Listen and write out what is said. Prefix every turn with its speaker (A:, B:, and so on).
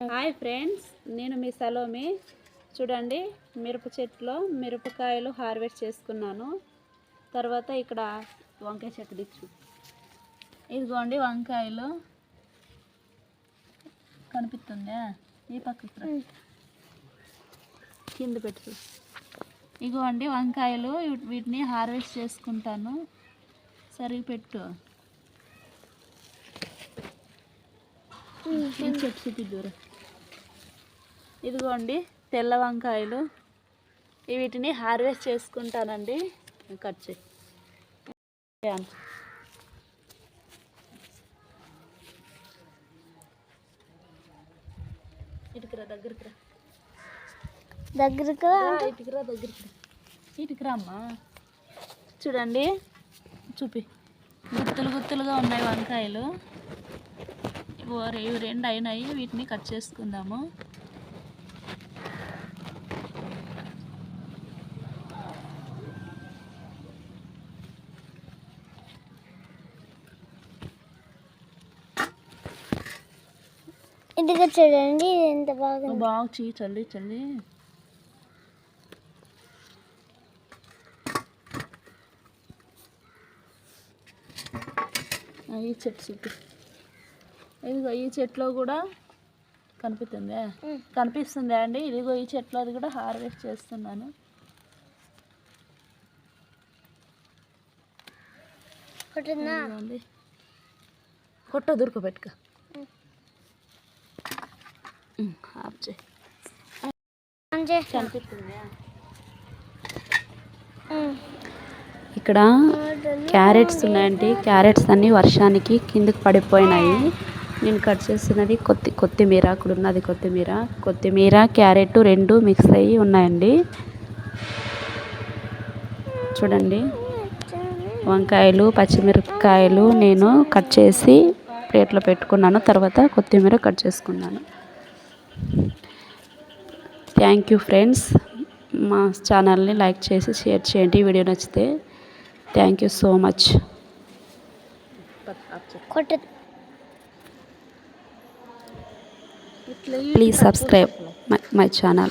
A: Hi friends, నేను మీ సలోమి. చూడండి, మిరప చెట్లో మిరపకాయలు హార్వెస్ట్ చేసుకున్నాను. తర్వాత ఇక్కడ వంకాయ చెట్టు దిచ్చు. ఇదిగోండి వంకాయలు కనిపిస్తుందా? ఈ పక్కకు కింద పెట్టు. ఇదిగోండి వంకాయలు, వీటిని హార్వెస్ట్ చేసుకుంటాను. సరిగ్గా పెట్టు. చెట్టు దూరం. ఇదిగోండి తెల్ల వంకాయలు, వీటిని హార్వెస్ట్ చేసుకుంటానండి. కట్ చేయి. ఇటుకురా, దగ్గరికి ఇటుకురా అమ్మా. చూడండి, చూపి. గుత్తులు గుత్తులుగా ఉన్నాయి వంకాయలు. ఇవి రెండు అయినాయి, వీటిని కట్ చేసుకుందాము.
B: ఇదిగా చూడండి, ఎంత బాగా
A: చల్లి చల్లి. ఈ చెట్టు చుట్టూ. ఇదిగో ఈ చెట్లో కూడా కనిపిస్తుందా అండి? ఇదిగో ఈ చెట్లో అది కూడా హార్వెస్ట్ చేస్తున్నాను. కొట్ట దొరక పెట్టుక. ఇక్కడ క్యారెట్స్ ఉన్నాయండి. క్యారెట్స్ అన్నీ వర్షానికి కిందకి పడిపోయినాయి. నేను కట్ చేస్తున్నది కొత్తిమీర. అక్కడ ఉన్నది కొత్తిమీర క్యారెట్ రెండు మిక్స్ అయ్యి ఉన్నాయండి. చూడండి, వంకాయలు పచ్చిమిరపకాయలు నేను కట్ చేసి ప్లేట్లో పెట్టుకున్నాను. తర్వాత కొత్తిమీర కట్ చేసుకున్నాను. Thank you friends. మా ఛానల్ని లైక్ చేసి షేర్ చేయండి. వీడియో నచ్చితే. Thank you so much. Please subscribe my channel.